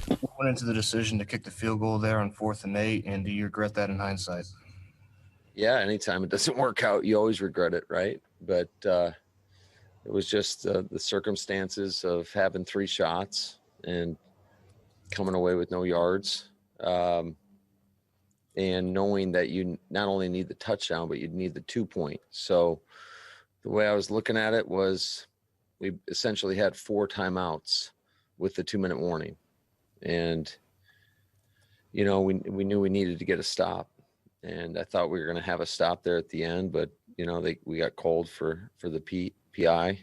What went into the decision to kick the field goal there on 4th and 8, and do you regret that in hindsight? Yeah, anytime it doesn't work out, you always regret it, right? But it was just the circumstances of having 3 shots and coming away with no yards, and knowing that you not only need the touchdown, but you'd need the 2-point. So the way I was looking at it was we essentially had 4 timeouts with the 2-minute warning. And, we knew we needed to get a stop. And I thought we were going to have a stop there at the end, but, we got called for the PI.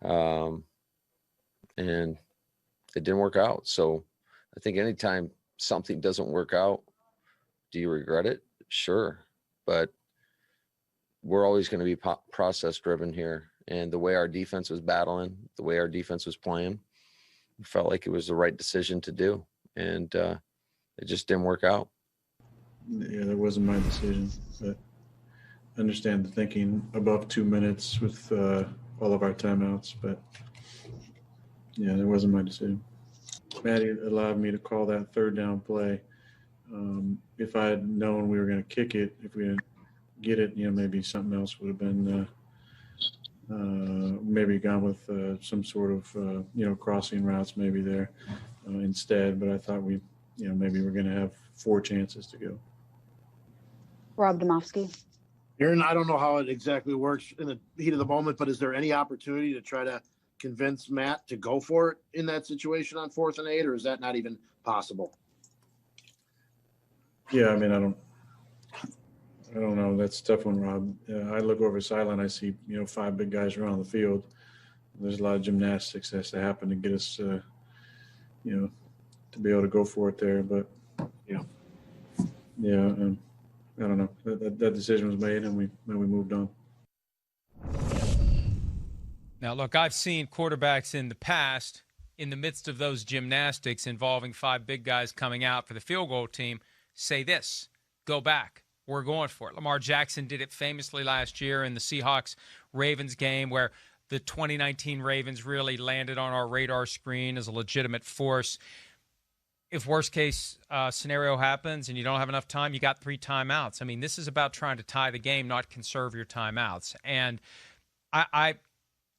And it didn't work out. So I think anytime something doesn't work out, do you regret it? Sure. But we're always going to be process driven here. And the way our defense was battling, the way our defense was playing, we felt like it was the right decision to do. And it just didn't work out. Yeah, that wasn't my decision, but I understand the thinking above 2 minutes with all of our timeouts, but yeah, that wasn't my decision. Matty allowed me to call that 3rd down play. If I had known we were going to kick it, if we didn't get it, maybe something else would have been maybe gone with some sort of, crossing routes maybe there instead. But I thought we, maybe we're going to have 4 chances to go. Rob Domofsky. Aaron, I don't know how it exactly works in the heat of the moment, but is there any opportunity to try to convince Matt to go for it in that situation on 4th and 8, or is that not even possible? Yeah, I mean, I don't know. That's a tough one, Rob. I look over sideline, I see, 5 big guys around the field. There's a lot of gymnastics that has to happen to get us, to be able to go for it there. But, I don't know. That decision was made, and we moved on. Now, look, I've seen quarterbacks in the past, in the midst of those gymnastics involving 5 big guys coming out for the field goal team, say this: go back. We're going for it. Lamar Jackson did it famously last year in the Seahawks-Ravens game, where the 2019 Ravens really landed on our radar screen as a legitimate force. If worst-case scenario happens and you don't have enough time, you got 3 timeouts. I mean, this is about trying to tie the game, not conserve your timeouts. And I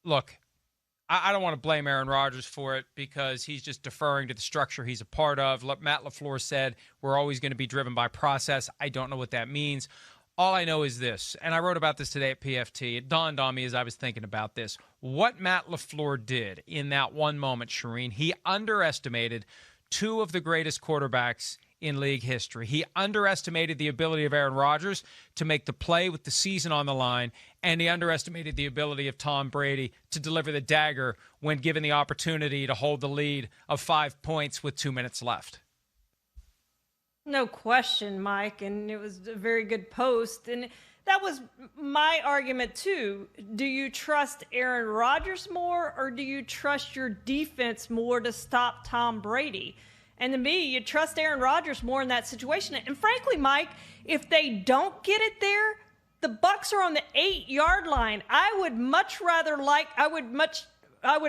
don't want to blame Aaron Rodgers for it because he's just deferring to the structure he's a part of. Matt LaFleur said we're always going to be driven by process. I don't know what that means. All I know is this, and I wrote about this today at PFT. It dawned on me as I was thinking about this. What Matt LaFleur did in that one moment, Charean, he underestimated 2 of the greatest quarterbacks in league history. He underestimated the ability of Aaron Rodgers to make the play with the season on the line, and he underestimated the ability of Tom Brady to deliver the dagger when given the opportunity to hold the lead of 5 points with 2 minutes left. No question, Mike, and it was a very good post. And that was my argument, too. Do you trust Aaron Rodgers more, or do you trust your defense more to stop Tom Brady? And to me, you trust Aaron Rodgers more in that situation. And frankly, Mike, if they don't get it there, the Bucs are on the 8-yard line. I would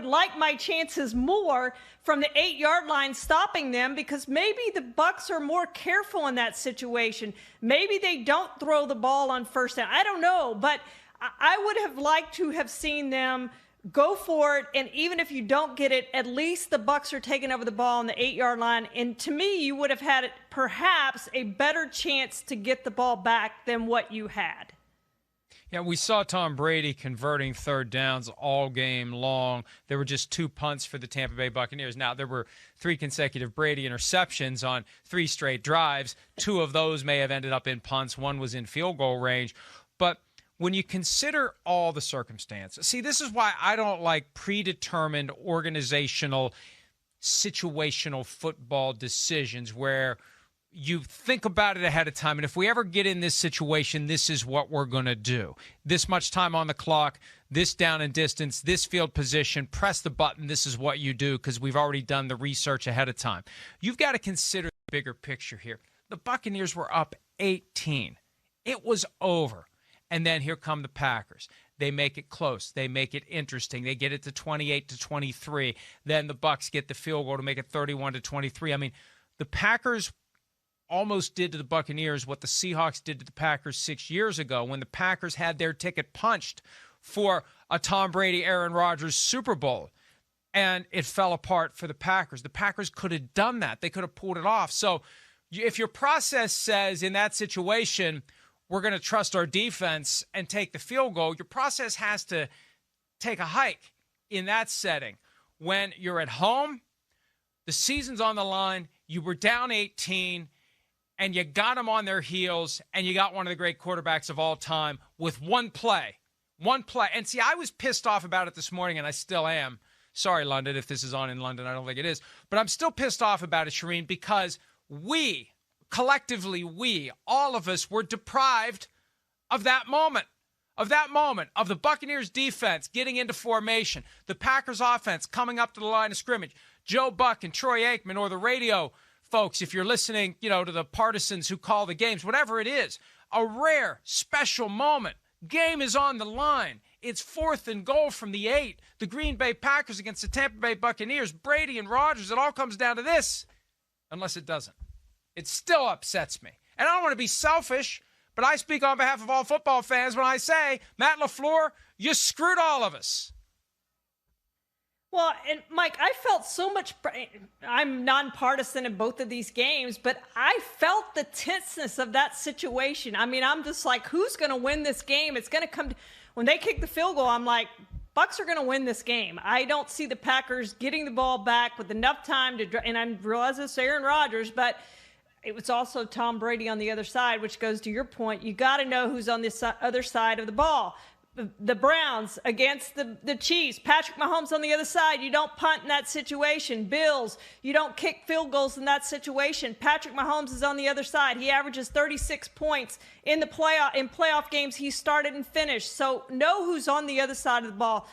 like my chances more from the 8-yard line stopping them, because maybe the Bucs are more careful in that situation. Maybe they don't throw the ball on 1st down. I don't know, but I would have liked to have seen them go for it, and even if you don't get it, at least the Bucs are taking over the ball on the 8-yard line. And to me, you would have had perhaps a better chance to get the ball back than what you had. Yeah, we saw Tom Brady converting 3rd downs all game long. There were just 2 punts for the Tampa Bay Buccaneers. Now, there were 3 consecutive Brady interceptions on 3 straight drives. 2 of those may have ended up in punts. 1 was in field goal range. But when you consider all the circumstances, see, this is why I don't like predetermined organizational, situational football decisions where you think about it ahead of time, and if we ever get in this situation, this is what we're going to do. This much time on the clock, this down and distance, this field position, press the button, this is what you do, because we've already done the research ahead of time. You've got to consider the bigger picture here. The Buccaneers were up 18. It was over. And then here come the Packers. They make it close. They make it interesting. They get it to 28-23. Then the Bucs get the field goal to make it 31-23. I mean, the Packers almost did to the Buccaneers what the Seahawks did to the Packers 6 years ago when the Packers had their ticket punched for a Tom Brady, Aaron Rodgers Super Bowl. And it fell apart for the Packers. The Packers could have done that. They could have pulled it off. So if your process says in that situation, we're going to trust our defense and take the field goal, your process has to take a hike in that setting. When you're at home, the season's on the line, you were down 18, and you got them on their heels, and you got one of the great quarterbacks of all time with one play. One play. And see, I was pissed off about it this morning, and I still am. Sorry, London, if this is on in London. I don't think it is. But I'm still pissed off about it, Charean, because collectively, all of us were deprived of that moment, of the Buccaneers defense getting into formation, the Packers offense coming up to the line of scrimmage, Joe Buck and Troy Aikman, or the radio folks, if you're listening, to the partisans who call the games, whatever it is, a rare, special moment. Game is on the line. It's 4th and goal from the 8. The Green Bay Packers against the Tampa Bay Buccaneers, Brady and Rodgers. It all comes down to this, unless it doesn't. It still upsets me. And I don't want to be selfish, but I speak on behalf of all football fans when I say, Matt LaFleur, you screwed all of us. Well, and Mike, I felt so much. I'm nonpartisan in both of these games, but I felt the tenseness of that situation. I mean, I'm just like, who's going to win this game? It's going to come when they kick the field goal. I'm like, Bucs are going to win this game. I don't see the Packers getting the ball back with enough time to. And I realize it's Aaron Rodgers, but it was also Tom Brady on the other side, which goes to your point. You got to know who's on this other side of the ball. The Browns against the Chiefs. Patrick Mahomes on the other side. You don't punt in that situation. Bills, you don't kick field goals in that situation. Patrick Mahomes is on the other side. He averages 36 points in playoff games he started and finished. So know who's on the other side of the ball.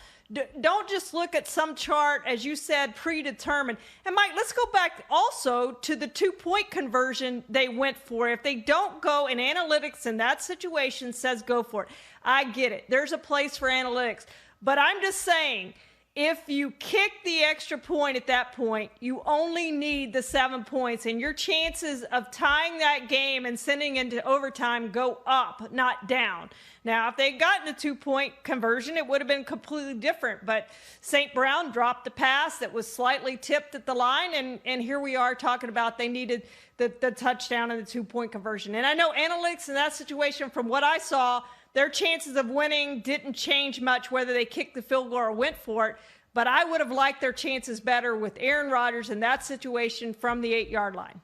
Don't just look at some chart, as you said, predetermined. And, Mike, let's go back also to the 2-point conversion they went for. If they don't go, and analytics in that situation says go for it. I get it. There's a place for analytics. But I'm just saying, if you kick the extra point at that point, you only need the 7 points, and your chances of tying that game and sending into overtime go up, not down. Now, if they had gotten a 2-point conversion, it would have been completely different. But St. Brown dropped the pass that was slightly tipped at the line, and here we are talking about they needed the touchdown and the 2-point conversion. And I know analytics in that situation, from what I saw, their chances of winning didn't change much whether they kicked the field goal or went for it. But I would have liked their chances better with Aaron Rodgers in that situation from the 8-yard line.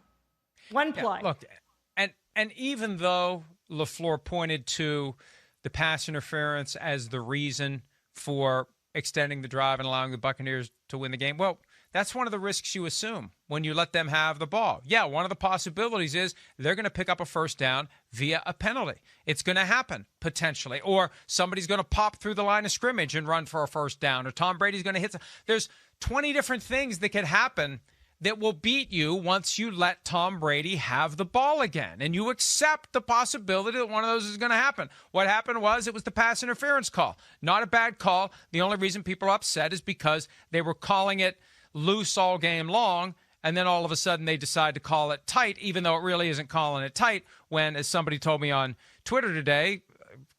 One play. Yeah, look, and even though LaFleur pointed to the pass interference as the reason for extending the drive and allowing the Buccaneers to win the game, well, that's one of the risks you assume when you let them have the ball. Yeah, one of the possibilities is they're going to pick up a first down via a penalty. It's going to happen, potentially. Or somebody's going to pop through the line of scrimmage and run for a first down. Or Tom Brady's going to hit. There's 20 different things that could happen that will beat you once you let Tom Brady have the ball again. And you accept the possibility that one of those is going to happen. What happened was it was the pass interference call. Not a bad call. The only reason people are upset is because they were calling it loose all game long, and then all of a sudden they decide to call it tight, even though it really isn't calling it tight, when, as somebody told me on Twitter today,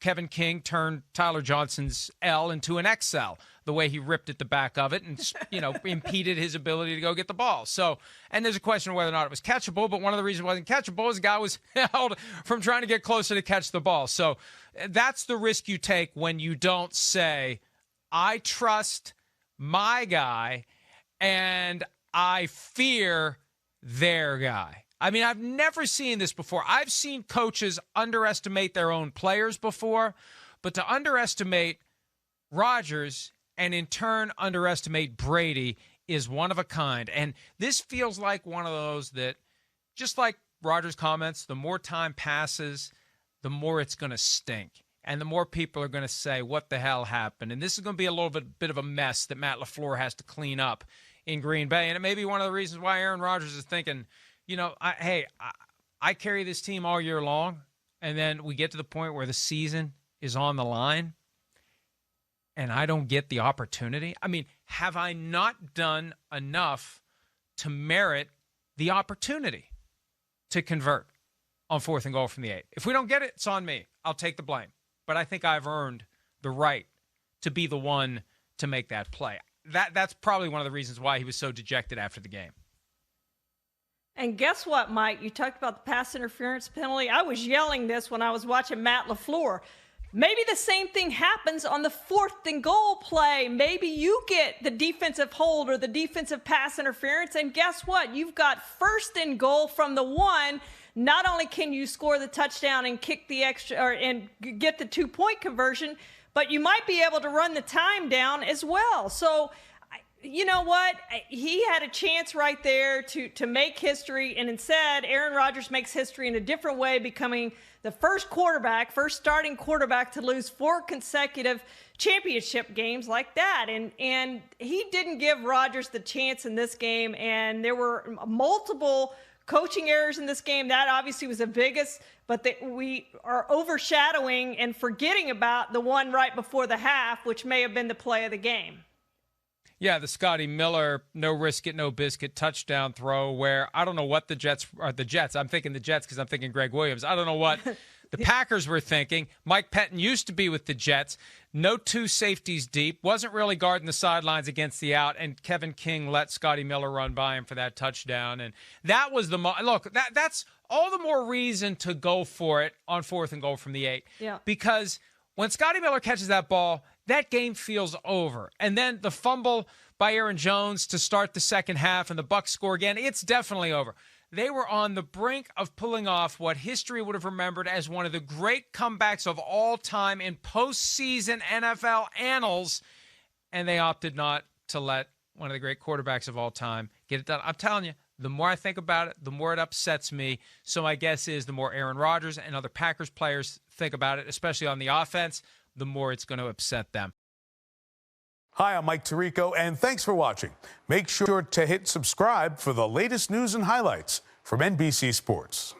Kevin King turned Tyler Johnson's L into an XL, the way he ripped at the back of it and, impeded his ability to go get the ball. So, and there's a question of whether or not it was catchable, but one of the reasons it wasn't catchable is the guy was held from trying to get closer to catch the ball. So that's the risk you take when you don't say, I trust my guy and I fear their guy. I mean, I've never seen this before. I've seen coaches underestimate their own players before, but to underestimate Rodgers and in turn underestimate Brady is one of a kind. And this feels like one of those that, just like Rodgers' comments, the more time passes, the more it's going to stink. And the more people are going to say, what the hell happened? And this is going to be a little bit of a mess that Matt LaFleur has to clean up in Green Bay. And it may be one of the reasons why Aaron Rodgers is thinking, I carry this team all year long, and then we get to the point where the season is on the line, and I don't get the opportunity? I mean, have I not done enough to merit the opportunity to convert on 4th and goal from the 8? If we don't get it, it's on me. I'll take the blame. But I think I've earned the right to be the one to make that play. That's probably one of the reasons why he was so dejected after the game. And guess what, Mike? You talked about the pass interference penalty. I was yelling this when I was watching Matt LaFleur. Maybe the same thing happens on the 4th and goal play. Maybe you get the defensive hold or the defensive pass interference, and guess what? You've got 1st and goal from the 1. Not only can you score the touchdown and kick the extra and get the 2-point conversion, but you might be able to run the time down as well. So, you know what? He had a chance right there to make history, and instead, Aaron Rodgers makes history in a different way, becoming the first starting quarterback to lose 4 consecutive championship games like that. And he didn't give Rodgers the chance in this game, and there were multiple coaching errors in this game. That obviously was the biggest, but we are overshadowing and forgetting about the one right before the half, which may have been the play of the game. Yeah, the Scotty Miller, no risk it, no biscuit touchdown throw where I don't know what the Jets. I'm thinking the Jets because I'm thinking Greg Williams. I don't know what the Packers were thinking. Mike Pettin used to be with the Jets. No 2 safeties deep. Wasn't really guarding the sidelines against the out. And Kevin King let Scotty Miller run by him for that touchdown. And that was look, that's all the more reason to go for it on 4th and goal from the 8. Yeah. Because when Scotty Miller catches that ball, that game feels over. And then the fumble by Aaron Jones to start the second half and the Bucs score again, it's definitely over. They were on the brink of pulling off what history would have remembered as one of the great comebacks of all time in postseason NFL annals, and they opted not to let one of the great quarterbacks of all time get it done. I'm telling you, the more I think about it, the more it upsets me. So my guess is the more Aaron Rodgers and other Packers players think about it, especially on the offense, the more it's going to upset them. Hi, I'm Mike Tirico, and thanks for watching. Make sure to hit subscribe for the latest news and highlights from NBC Sports.